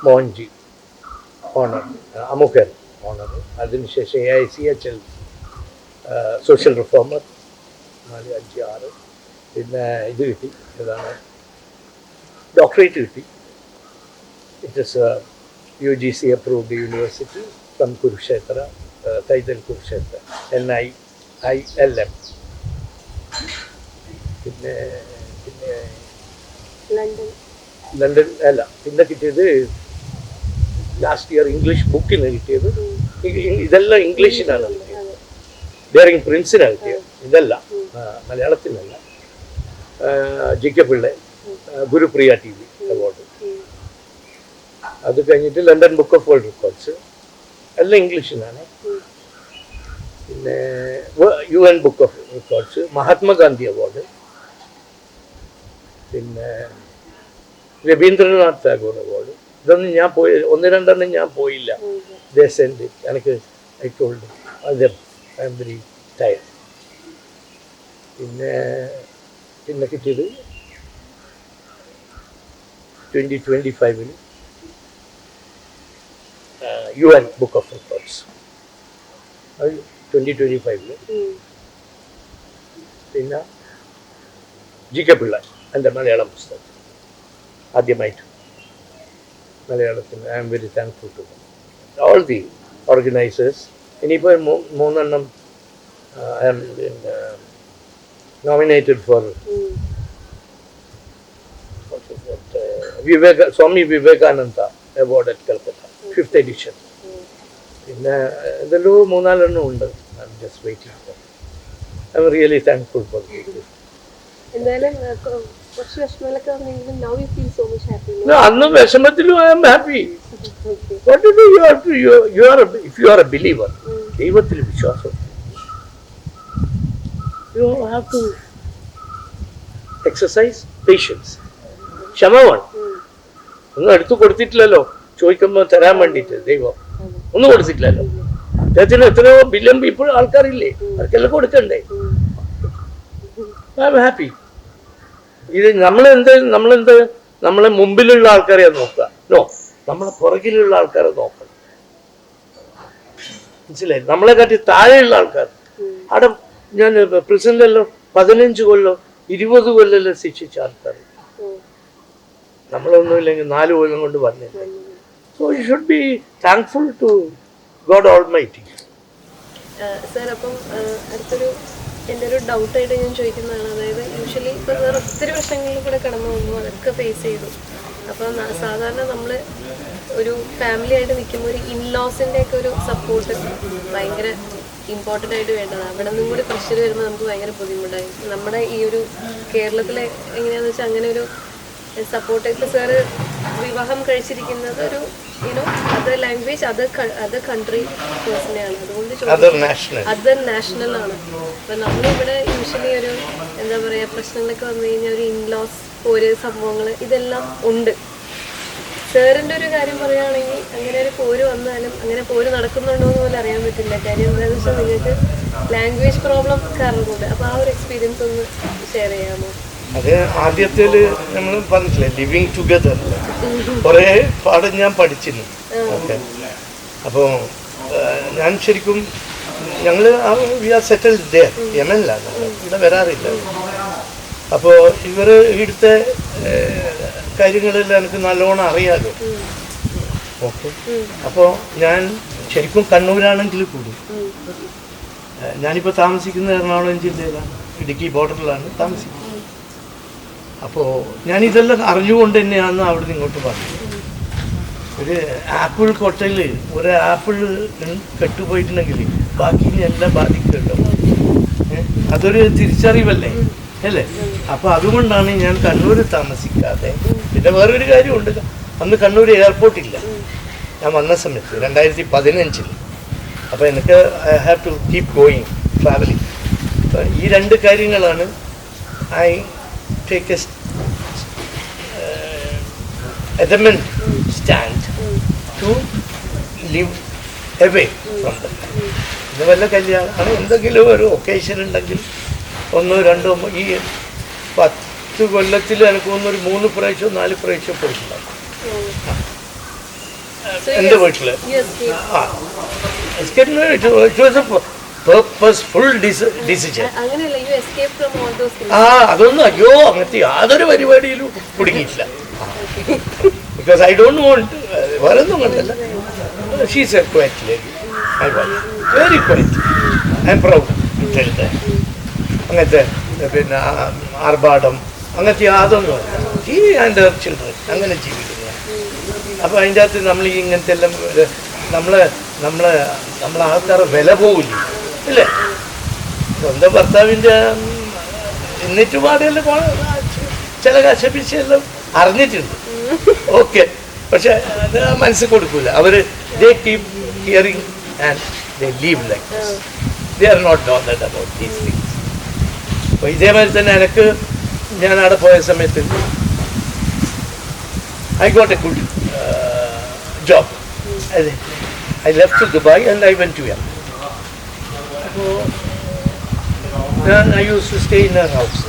Mohanji honour, അമുഖൻ honour. അതിനുശേഷം AICHL social reformer 4, 5, 6. പിന്നെ ഇത് കിട്ടി, ഇതാണ് ഡോക്ടറേറ്റ് കിട്ടി. It is UGC approved university from Kurukshetra, തൈതൽ കുരുക്ഷേത്ര, NIILM. പിന്നെ പിന്നെ ലണ്ടൻ അല്ല, പിന്നെ കിട്ടിയത് ലാസ്റ്റ് ഇയർ ഇംഗ്ലീഷ് ബുക്കിന് കിട്ടിയത്. ഇതെല്ലാം ഇംഗ്ലീഷിനാണ് കിട്ടിയത്. ഡെയറിങ് പ്രിൻസിനാണ് കിട്ടിയത്, ഇതല്ല മലയാളത്തിനല്ല. GK Pillai Gurupriya TV award. അത് കഴിഞ്ഞിട്ട് London book of world records, എല്ലാം ഇംഗ്ലീഷിനാണ്. പിന്നെ UN book of records, Mahatma Gandhi award, പിന്നെ രവീന്ദ്രനാഥ് ടാഗോർ അവാർഡ്. ഇതൊന്നും ഞാൻ പോയി, 1-2 ഞാൻ പോയില്ല. ദേശൻ്റെ എനിക്ക് I told other I am very tired. പിന്നെ കിട്ടിയത് 2025 UN ബുക്ക് ഓഫ് റെക്കോർഡ്സ്, അത് 2025. പിന്നെ ജി കെ പിള്ള എൻ്റെ മലയാളം പുസ്തകം ആദ്യമായിട്ട് മലയാളത്തിൽ. I am very thankful to all the organisers. ഇനിയിപ്പോൾ മൂന്നെണ്ണം I am nominated for Swami Vivekananda award at Calcutta 5th edition. പിന്നെ ഇതിലോ 3-4 ഉണ്ട്. I am just waiting for. I am really thankful for this. എന്തായാലും കുറച്ച് വിഷമങ്ങളൊക്കെ വന്നെങ്കിലും now you feel so much happy. അന്നും വിഷമത്തിലും I am happy. What to do? If you are a believer, ദൈവത്തിൽ വിശ്വാസം, you have to exercise patience. ക്ഷമമാണ്. ഒന്നും എടുത്തു കൊടുത്തിട്ടില്ലല്ലോ ചോദിക്കുമ്പോൾ തരാൻ വേണ്ടിയിട്ട്. ദൈവം ഒന്നും കൊടുത്തിട്ടില്ലല്ലോ. അദ്ദേഹത്തിന് എത്രയോ ബില്യൺ പീപ്പിൾ ആൾക്കാരില്ലേ, അവർക്കെല്ലാം കൊടുക്കണ്ടേ. I am happy. ഇത് നമ്മളെന്ത് നമ്മളെ മുമ്പിലുള്ള ആൾക്കാരെ നോക്കുക, നോ, നമ്മളെ പുറകിലുള്ള ആൾക്കാരെ നോക്കണം. മനസ്സിലായി? നമ്മളെ കാട്ടി താഴെയുള്ള ആൾക്കാർ. അവിടെ ഞാൻ പ്രസിഡന്റല്ലോ 15 കൊല്ലോ 20 കൊല്ലല്ലോ ശിക്ഷിച്ച ആൾക്കാർ. നമ്മളൊന്നുമില്ലെങ്കിൽ 4 കൊല്ലം കൊണ്ട് വന്നില്ല. So you should be thankful to God almighty. Sir, അപ്പം അടുത്തൊരു എൻ്റെ ഒരു ഡൗട്ടായിട്ട് ഞാൻ ചോദിക്കുന്നതാണ്. അതായത് യൂഷ്വലി ഇപ്പോൾ സാർ ഒത്തിരി പ്രശ്നങ്ങളിൽ കൂടെ കടന്നു പോകുന്നു, അതൊക്കെ ഫേസ് ചെയ്തു. അപ്പം സാധാരണ നമ്മൾ ഒരു ഫാമിലി ആയിട്ട് നിൽക്കുമ്പോൾ ഒരു ഇൻലോസിൻ്റെ ഒക്കെ ഒരു സപ്പോർട്ട് ഭയങ്കര ഇമ്പോർട്ടൻ്റ് ആയിട്ട് വേണ്ടതാണ്. അവിടെ നിന്നും കൂടി പ്രഷർ വരുമ്പോൾ നമുക്ക് ഭയങ്കര ബുദ്ധിമുട്ടായി. നമ്മുടെ ഈ ഒരു കേരളത്തിലെ എങ്ങനെയാണെന്ന് വെച്ചാൽ അങ്ങനെ ഒരു സപ്പോർട്ട്. ഇപ്പോൾ സാറ് വിവാഹം കഴിച്ചിരിക്കുന്നത് ഒരു അതർ ലാംഗ്വേജ് അതർ കൺട്രി പേഴ്സണെയാണ്. അതുകൊണ്ട് അതർ നാഷണൽ ആണ്. അപ്പം നമ്മളിവിടെ യൂഷ്വലി ഒരു എന്താ പറയുക പ്രശ്നങ്ങളൊക്കെ വന്നു കഴിഞ്ഞാൽ ഒരു ഇൻലോസ് പോര് സംഭവങ്ങൾ ഇതെല്ലാം ഉണ്ട്. സാറിൻ്റെ ഒരു കാര്യം പറയുകയാണെങ്കിൽ അങ്ങനെ ഒരു പോര് വന്നാലും അങ്ങനെ പോര് നടക്കുന്നുണ്ടോ എന്ന് പോലും അറിയാൻ പറ്റില്ല. കാര്യം എന്താണെന്ന് വെച്ചാൽ നിങ്ങൾക്ക് ലാംഗ്വേജ് പ്രോബ്ലം കാരണം കൊണ്ട്. അപ്പോൾ ആ ഒരു എക്സ്പീരിയൻസ് ഒന്ന് ഷെയർ ചെയ്യാമോ? അത് ആദ്യത്തിൽ നമ്മൾ പറഞ്ഞില്ലേ, ലിവിങ് ടുഗദർ കുറേ പാഠം ഞാൻ പഠിച്ചിരുന്നു. ഓക്കെ, അപ്പോൾ ഞാൻ ശരിക്കും ഞങ്ങൾ വി ആർ സെറ്റിൽഡ് ദെയർ, യമനിലാണ്, ഇവിടെ വരാറില്ല. അപ്പോൾ ഇവർ ഇവിടുത്തെ കാര്യങ്ങളെല്ലാം എനിക്ക് നല്ലോണം അറിയാമല്ലോ. ഓക്കെ, അപ്പോൾ ഞാൻ ശരിക്കും കണ്ണൂരാണെങ്കിൽ കൂടി ഞാനിപ്പോൾ താമസിക്കുന്നത് എറണാകുളം ജില്ലയിലാണ്, ഇടുക്കി ബോർഡറിലാണ് താമസിക്കുന്നത്. അപ്പോൾ ഞാനിതെല്ലാം അറിഞ്ഞുകൊണ്ട് തന്നെയാണ് അവിടെ നിന്ന് ഇങ്ങോട്ട് പറഞ്ഞത്. ഒരു ആപ്പിൾ കൊട്ടയിൽ ഒരു ആപ്പിൾ കെട്ടുപോയിട്ടുണ്ടെങ്കിൽ ബാക്കി എല്ലാം ബാധിക്കുമല്ലോ. അതൊരു തിരിച്ചറിവല്ലേ അല്ലേ? അപ്പോൾ അതുകൊണ്ടാണ് ഞാൻ കണ്ണൂർ താമസിക്കാതെ. പിന്നെ വേറൊരു കാര്യമുണ്ട്, അന്ന് കണ്ണൂർ എയർപോർട്ടില്ല ഞാൻ വന്ന സമയത്ത് 2015. അപ്പോൾ എനിക്ക് I have to keep going travelling. ഈ 2 കാര്യങ്ങളാണ് I take a adamant stand to live away from them. ഇത് വല്ല കല്യാണം എന്തെങ്കിലും ഒരു ഒക്കേഷൻ ഉണ്ടെങ്കിൽ 1-2 ഈ 10 കൊല്ലത്തിൽ എനിക്ക് ഒരു 3 പ്രാവശ്യം 4 പ്രാവശ്യം പോയിട്ടുണ്ടാകും എൻ്റെ വീട്ടിൽ. purposeful decision. അതൊന്നും അയ്യോ അങ്ങനത്തെ യാതൊരു പരിപാടിയിലും കുടുങ്ങിയിട്ടില്ല. ബിക്കോസ് ഐ ഡോണ്ട് വോണ്ട് വേറെ ഒന്നും കണ്ടല്ല. She's a quiet lady, my wife, very quiet. I am proud. അങ്ങനത്തെ പിന്നെ ആർഭാടം അങ്ങനത്തെ യാതൊന്നും അല്ല. ഷീ ആൻഡ് ഹർ ചിൽഡ്രൻ അങ്ങനെ ജീവിക്കുന്നത്. അപ്പോൾ അതിൻ്റെ അകത്ത് നമ്മൾ ഈ ഇങ്ങനത്തെ എല്ലാം നമ്മളെ ആൾക്കാരെ വില പോവില്ല ഇല്ലേ? സ്വന്തം ഭർത്താവിൻ്റെ എന്നിട്ടുപാടെല്ലാം ചില കശപിശെല്ലാം അറിഞ്ഞിട്ടുണ്ട്. ഓക്കെ, പക്ഷെ അത് മനസ്സിൽ കൊടുക്കൂല. അവർ they keep hearing and they leave like this. They are not bothered about these things. അപ്പോൾ ഇതേമാതിരി തന്നെ എനിക്ക് ഞാൻ അവിടെ പോയ സമയത്ത് I got a good job. I left to Dubai and I went to Yemen. I used to stay in her house.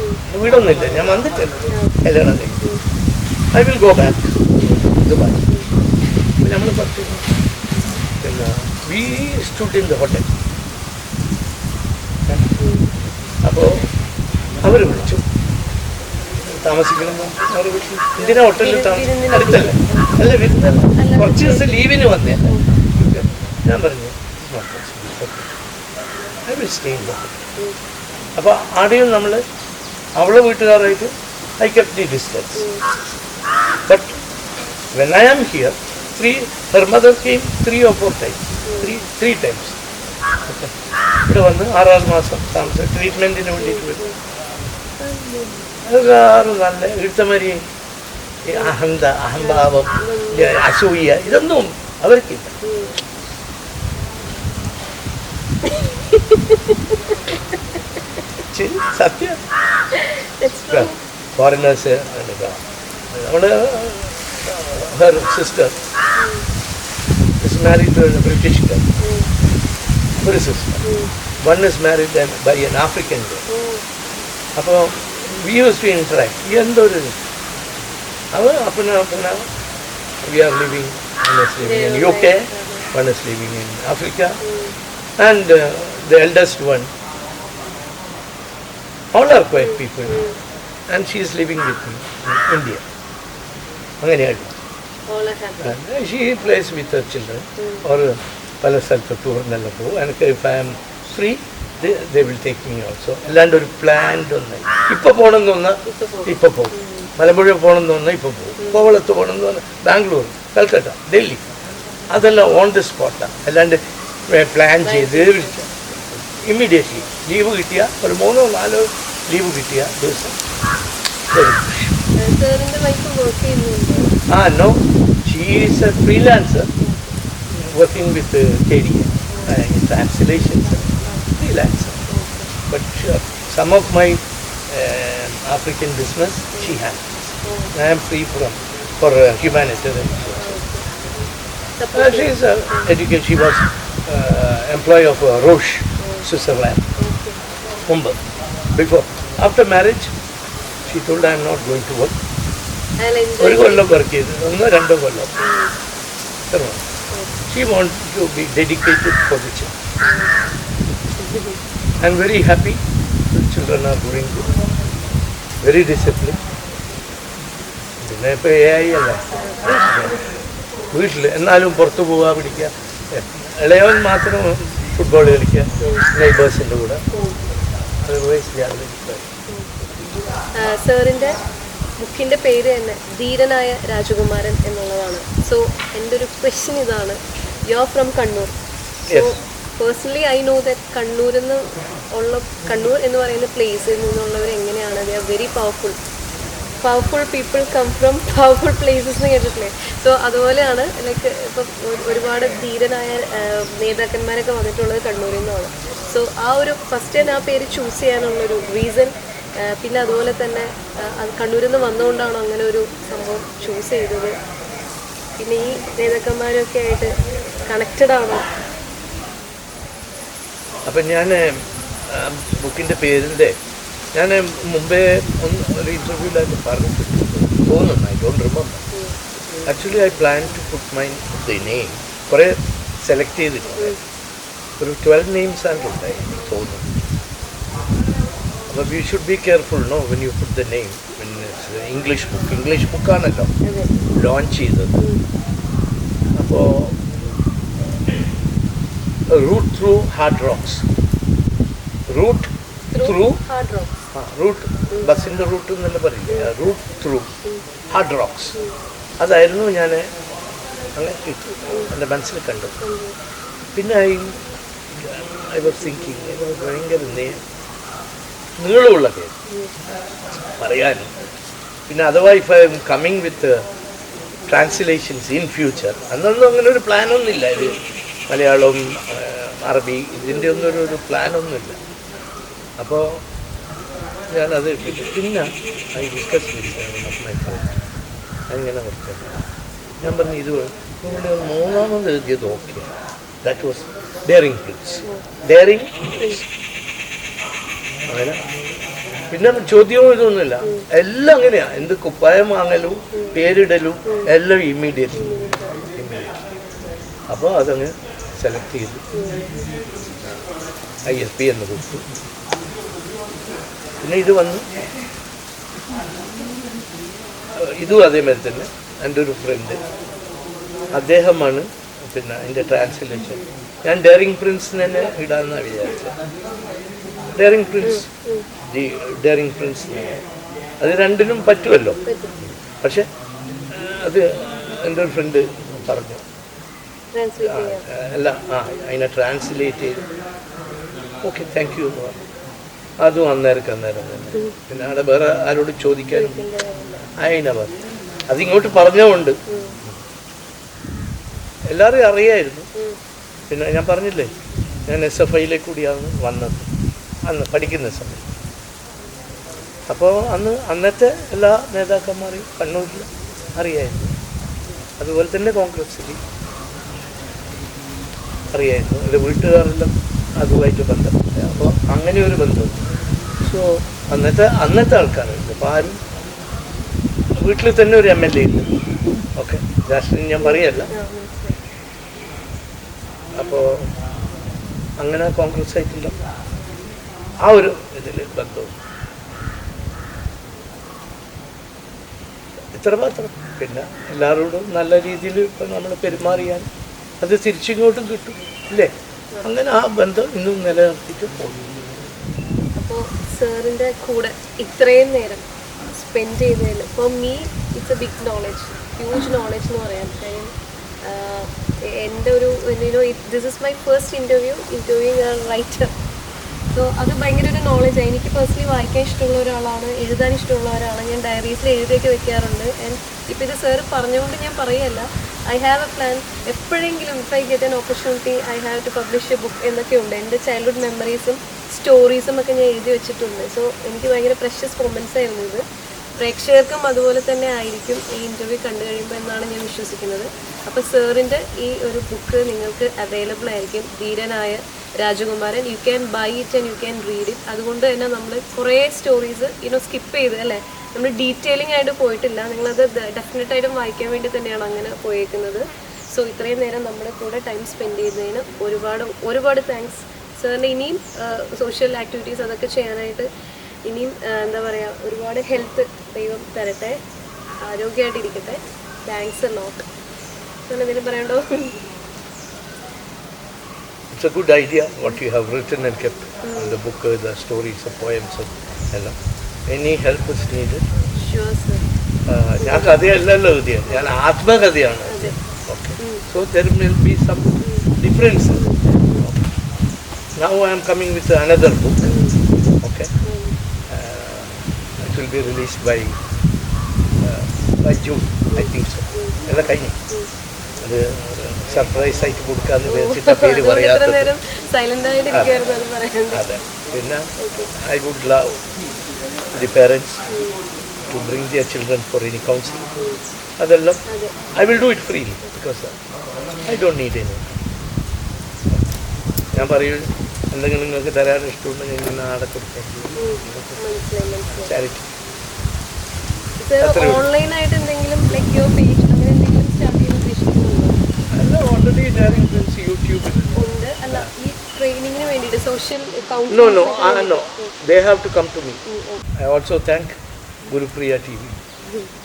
വീടൊന്നുമില്ല, ഞാൻ വന്നിട്ടില്ല കല്യാണം കഴിഞ്ഞു. I will go back to Dubai. നമ്മൾ പിന്നെ we stood in the hotel. അപ്പോൾ അവർ വിളിച്ചു, താമസിക്കണം എന്തിനാ ഹോട്ടലിൽ അടുത്തല്ലേ അല്ല വരുന്നല്ല കുറച്ച് ദിവസം ലീവിന് വന്നേ ഞാൻ പറഞ്ഞു അപ്പോൾ ആടെയും നമ്മൾ അവളെ വീട്ടുകാരായിട്ട് I kept the distance but when I am here her mother came 3 or 4 times, three times. ഇവിടെ വന്ന് 6 മാസം താമസം ട്രീറ്റ്മെൻറ്റിന് വേണ്ടിയിട്ട് വരും. അത് നല്ല ഇഴുത്തമാരി അഹംഭാവം അസൂയ ഇതൊന്നും അവർക്കില്ല. സത്യം ഫോറിനേഴ്സ് നമ്മൾ her sister is married to a British girl. Her sister. One is married by an African girl. അപ്പോൾ we used to interact. എന്തൊരു apna we are living, one is living in UK, one is living in Africa, and the eldest one, all are quiet people, and she is living with me in India. അങ്ങനെയായിരുന്നു. She plays with her children or പല സ്ഥലത്ത് ടൂറിനെല്ലാം പോകും. എനിക്ക് if I am free they will take me also. അല്ലാണ്ട് ഒരു planned ഒന്നും ഇപ്പോൾ പോകണമെന്ന് തോന്നാൽ ഇപ്പോൾ പോകും. മലമ്പുഴ പോകണമെന്ന് തോന്നാൽ ഇപ്പോൾ പോകും. കോവളത്ത് പോകണമെന്ന് പറഞ്ഞാൽ ബാംഗ്ലൂർ, കൽക്കട്ട, ഡൽഹി അതെല്ലാം ഓൺ ദി സ്പോട്ടാണ്. അല്ലാണ്ട് പ്ലാൻ ചെയ്ത് ഇമ്മീഡിയറ്റ്ലി ലീവ് കിട്ടിയ ഒരു 3-4 ലീവ് കിട്ടിയ ദിവസം no, she is a freelancer working with KDA in translations, freelancer. But some of my African business she handles. I am free for humanitarian. She is educated. She was employee of Roche, Switzerland, Mumbai. Before, after marriage, she told I am not going to work. ഒരു കൊല്ലം work ചെയ്ത് 1-2 കൊല്ലം. She wants to be dedicated for the children. I am very happy. The children are doing good. Very disciplined. പിന്നെ ഇപ്പോൾ AI അല്ല വീട്ടിൽ എന്നാലും പുറത്ത് പോവുക പിടിക്കുക. ഇളയവൻ മാത്രം ഫുട്ബോൾ കളിക്കുക നെയ്ബേഴ്സിൻ്റെ കൂടെ. സാറിൻ്റെ ബുക്കിൻ്റെ പേര് തന്നെ ധീരനായ രാജകുമാരൻ എന്നുള്ളതാണ്. സോ എൻ്റെ ഒരു ക്വസ്റ്റ്യൻ ഇതാണ്, you are from Kannur. So personally I know that Kannur എന്ന് പറയുന്ന പ്ലേസിൽ നിന്നുള്ളവർ എങ്ങനെയാണ്, they are very powerful people come from powerful places എന്ന് കേട്ടിട്ടില്ലേ? സോ അതുപോലെയാണ് ലൈക്ക് ഇപ്പം ഒരുപാട് ധീരനായ നേതാക്കന്മാരൊക്കെ വന്നിട്ടുള്ളത് കണ്ണൂരിൽ നിന്നാണ്. സോ ആ ഒരു ഫസ്റ്റ് തന്നെ ആ പേര് ചൂസ് ചെയ്യാനുള്ളൊരു റീസൺ, പിന്നെ അതുപോലെ തന്നെ അത് കണ്ണൂരിൽ നിന്ന് വന്നുകൊണ്ടാണോ അങ്ങനെ ഒരു സംഭവം ചൂസ് ചെയ്തത്? പിന്നെ ഈ നേതാക്കന്മാരൊക്കെ ആയിട്ട് കണക്റ്റഡ് ആണോ? അപ്പം ഞാൻ ബുക്കിൻ്റെ പേരിൻ്റെ ഞാൻ മുമ്പേ ഒരു ഇൻ്റർവ്യൂവിലായിട്ട് പറഞ്ഞിട്ടുണ്ട് തോന്നുന്നു. I don't remember. Actually I plan to put my the name കുറേ സെലക്ട് ചെയ്തിട്ടുണ്ട്. ഒരു 12 names ആണ് ഉണ്ടായി തോന്നുന്നു. അപ്പോൾ we should be careful no when you put the name. English ബുക്കാണല്ലോ ലോഞ്ച് ചെയ്തത്. അപ്പോൾ root through hard rocks, root ബസ്സിൻ്റെ റൂട്ട് എന്നല്ല പറയില്ലേ, റൂട്ട് ത്രൂ ഹാർഡ് റോക്സ്. അതായിരുന്നു ഞാൻ അങ്ങനെ കിട്ടും എൻ്റെ മനസ്സിൽ കണ്ടത്. പിന്നെ ഐ വാസ് തിങ്കിങ് ഭയങ്കര നീളമുള്ള പേര് പറയാനും. പിന്നെ അഥവാ if I am coming with translations in future, അന്നൊന്നും അങ്ങനെ ഒരു പ്ലാനൊന്നുമില്ല. ഇത് മലയാളം അറബി ഇതിൻ്റെ ഒന്നും ഒരു പ്ലാനൊന്നുമില്ല. അപ്പോൾ ഞാനത് പിന്നെ I discuss with my friend. അങ്ങനെ കുറച്ച് ഞാൻ പറഞ്ഞു ഇത് മൂന്നാമത് എഴുതിയത് okay. That was daring Prince. അങ്ങനെ പിന്നെ ചോദ്യവും ഇതൊന്നുമില്ല, എല്ലാം അങ്ങനെയാണ്. എന്ത് കുപ്പായം വാങ്ങലും പേരിടലും എല്ലാം ഇമ്മീഡിയറ്റ്ലി. അപ്പോൾ അതങ്ങ് സെലക്ട് ചെയ്തു, ISP എന്ന് കൊടുത്തു. പിന്നെ ഇത് വന്നു ഇതും അതേമാതിരി തന്നെ എൻ്റെ ഒരു ഫ്രണ്ട്, അദ്ദേഹമാണ് പിന്നെ അതിൻ്റെ ട്രാൻസ്ലേഷൻ. ഞാൻ ഡെയറിങ് പ്രിൻസ് തന്നെ ഇടാമെന്നാണ് വിചാരിച്ചത്. Daring Prince, the daring Prince, അത് രണ്ടിനും പറ്റുമല്ലോ. പക്ഷെ അത് എൻ്റെ ഒരു ഫ്രണ്ട് പറഞ്ഞു, അല്ല അതിനെ ട്രാൻസ്ലേറ്റ് ചെയ്ത് ഓക്കെ താങ്ക് യു എന്ന് പറഞ്ഞു. അതും അന്നേരം തന്നെ. പിന്നെ അവിടെ വേറെ ആരോട് ചോദിക്കാനും അതിനെ പറഞ്ഞു. അതിങ്ങോട്ട് പറഞ്ഞുകൊണ്ട് എല്ലാവരും അറിയായിരുന്നു. പിന്നെ ഞാൻ പറഞ്ഞില്ലേ, ഞാൻ SFIയിലേക്ക് കൂടിയാണ് വന്നത് അന്ന് പഠിക്കുന്ന സമയം. അപ്പോൾ അന്നത്തെ എല്ലാ നേതാക്കന്മാരെയും കണ്ണൂരിൽ അറിയായിരുന്നു. അതുപോലെ തന്നെ കോൺഗ്രസ്സിൽ അറിയായിരുന്നു. എൻ്റെ വീട്ടുകാരെല്ലാം അതുമായിട്ട് ബന്ധപ്പെട്ട. അപ്പോൾ അങ്ങനെ ഒരു ബന്ധം. സോ അന്നത്തെ ആൾക്കാരുണ്ട്. അപ്പോൾ ആരും വീട്ടിൽ തന്നെ ഒരു MLA ഉണ്ട്. ഓക്കെ, രാഷ്ട്രീയം ഞാൻ പറയല്ല. അപ്പോൾ അങ്ങനെ കോൺഗ്രസ് ആയിട്ടുള്ള ആ ഒരു ഇതിൽ ബന്ധവും ഇത്ര മാത്രം. പിന്നെ എല്ലാവരോടും നല്ല രീതിയിൽ ഇപ്പം നമ്മൾ പെരുമാറിയാൽ അത് തിരിച്ചിങ്ങോട്ടും കിട്ടും ഇല്ലേ? അങ്ങനെ ആ ബന്ധം ഇന്നും നിലനിർത്തിയിട്ട് പോകുന്നു. അപ്പോൾ സാറിൻ്റെ കൂടെ ഇത്രയും നേരം സ്പെൻഡ് ചെയ്തതിൽ for me it's a big knowledge, huge knowledge എന്ന് പറയാൻ. കാര്യം എൻ്റെ ഒരു this is my first interviewing a writer. So അത് ഭയങ്കര ഒരു നോളജാണ്. എനിക്ക് പേഴ്സണലി വായിക്കാൻ ഇഷ്ടമുള്ള ഒരാളാണ്, എഴുതാൻ ഇഷ്ടമുള്ള ഒരാളാണ്. ഞാൻ ഡയറീസിൽ എഴുതിയൊക്കെ വെക്കാറുണ്ട്. ആൻഡ് ഇപ്പോൾ ഇത് സാറ് പറഞ്ഞുകൊണ്ട് ഞാൻ പറയുകയല്ല, ഐ ഹാവ് എ പ്ലാൻ. എപ്പോഴെങ്കിലും if I get an opportunity I have to publish a book എന്നൊക്കെ ഉണ്ട്. എൻ്റെ ചൈൽഡ്ഹുഡ് മെമ്മറീസും സ്റ്റോറീസും ഒക്കെ ഞാൻ എഴുതി വെച്ചിട്ടുണ്ട്. സോ എനിക്ക് ഭയങ്കര പ്രഷ്യസ് മൊമെൻറ്റ്സ് ആയിരുന്നു ഇത്. പ്രേക്ഷകർക്കും അതുപോലെ തന്നെ ആയിരിക്കും ഈ ഇൻ്റർവ്യൂ കണ്ടു കഴിയുമ്പോൾ എന്നാണ് ഞാൻ വിശ്വസിക്കുന്നത്. അപ്പോൾ സാറിൻ്റെ ഈ ഒരു ബുക്ക് നിങ്ങൾക്ക് അവൈലബിൾ ആയിരിക്കും, ധീരനായ രാജകുമാരൻ. You can buy it and you can read it. അതുകൊണ്ട് തന്നെ നമ്മൾ കുറേ സ്റ്റോറീസ് സ്കിപ്പ് ചെയ്ത് അല്ലേ, നമ്മൾ ഡീറ്റെയിലിംഗ് ആയിട്ട് പോയിട്ടില്ല. നിങ്ങളത് ഡെഫിനറ്റായിട്ടും വായിക്കാൻ വേണ്ടി തന്നെയാണ് അങ്ങനെ പോയേക്കുന്നത്. സോ ഇത്രയും നേരം നമ്മുടെ കൂടെ ടൈം സ്പെൻഡ് ചെയ്തതിന് ഒരുപാട് താങ്ക്സ്. സാറിന് ഇനിയും സോഷ്യൽ ആക്ടിവിറ്റീസ് അതൊക്കെ ചെയ്യാനായിട്ട് ഇനിയും എന്താ പറയുക, ഒരുപാട് ഹെൽത്ത് ദൈവം തരട്ടെ, ആരോഗ്യമായിട്ടിരിക്കട്ടെ. Thanks a lot. സാറിന് എന്തെങ്കിലും പറയണ്ടോ? It's a good idea what you have written and kept in the book, the stories, the poems and any help is needed. Sure sir. ഞാൻ കഥയല്ലല്ലോ എഴുതിയത്, ഞാൻ ആത്മകഥയാണ്. Okay, so there will be some differences. Now I am coming with another book. Okay, it will be released by June, I think so. എല്ലാം കഴിഞ്ഞു. അത് surprise ആയിട്ട് കൊടുക്കാന്ന് വിചാരിച്ചിട്ട് പേര് പറയാത്തത്. അതെ, പിന്നെ I would love the parents to bring their children for any counselling. അതെല്ലാം I will do it freely because I don't need any. ഞാൻ പറയൂ, എന്തെങ്കിലും നിങ്ങൾക്ക് തരാൻ ഇഷ്ടമുണ്ടെങ്കിൽ ഞാൻ നാളെ കൊടുക്കാം. ചാരിറ്റി ഓൺലൈനായിട്ട് എന്തെങ്കിലും ലൈക്ക് യുവർ പേജ് അങ്ങനെ എന്തെങ്കിലും സ്റ്റാർട്ട് ചെയ്യാൻ ഉദ്ദേശിക്കുന്നുണ്ടോ? അല്ല, ഓൾറെഡി ഡയറിംഗ് പ്രിൻസ് യൂട്യൂബിൽ ഉണ്ട്. അല്ല, ഈ ട്രെയിനിങ്ങിന് വേണ്ടിയിട്ട് social No, they have to come to me. I also thank Gurupriya TV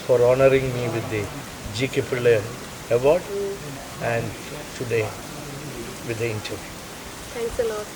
for honoring me with the G.K. Pillai award and today with the interview. Thanks a lot.